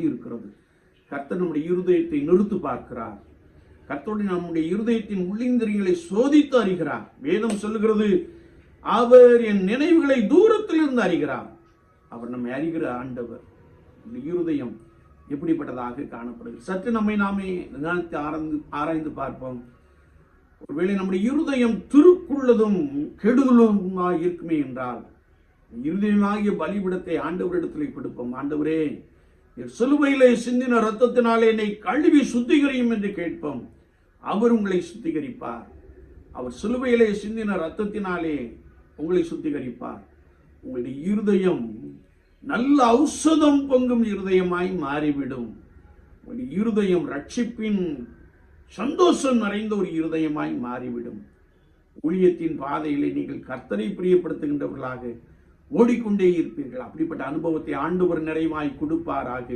இருக்கிறது. கர்த்தர் நம்முடைய இருதயத்தை நிறுத்து பார்க்கிறார். கர்த்தருடைய நம்முடைய இருதயத்தின் உள்ளிந்திரியங்களை சோதித்து அறிகிறார். வேதம் சொல்லுகிறது, அவர் என் நினைவுகளை தூரத்தில் இருந்து அறிகிறார். அவர் நம்மை அறிகிற ஆண்டவர். இருதயம் எப்படிப்பட்டதாக காணப்படுகிறது? சற்று நம்மை நாமே ஆராய்ந்து பார்ப்போம். ஒருவேளை நம்முடைய இருதயம் திருக்குள்ளதும் கெடுதலுமாய் இருக்குமே என்றால், இருதயமாகிய பலிபீடத்தை ஆண்டவரிடத்தில் கொடுப்போம். ஆண்டவரே, சிலுவையிலே சிந்தின ரத்தத்தினாலே என்னை கழுவி சுத்திகரியும் என்று கேட்போம். அவர் உங்களை சுத்திகரிப்பார். அவர் சிலுவையிலே சிந்தின ரத்தத்தினாலே உங்களை சுத்திகரிப்பார். உங்களுடைய இருதயம் நல்ல ஔஷதம் பொங்கும் இருதயமாய் மாறிவிடும். உங்களுடைய இருதயம் ரட்சிப்பின் சந்தோஷம் நிறைந்த ஒரு இருதயமாய் மாறிவிடும். ஊழியத்தின் பாதையிலே நீங்கள் கர்த்தரை பிரியப்படுத்துகின்றவர்களாக ஓடிக்கொண்டே இருப்பீர்கள். அப்படிப்பட்ட அனுபவத்தை ஆண்டவர் நிறைவாய் கொடுப்பாராக.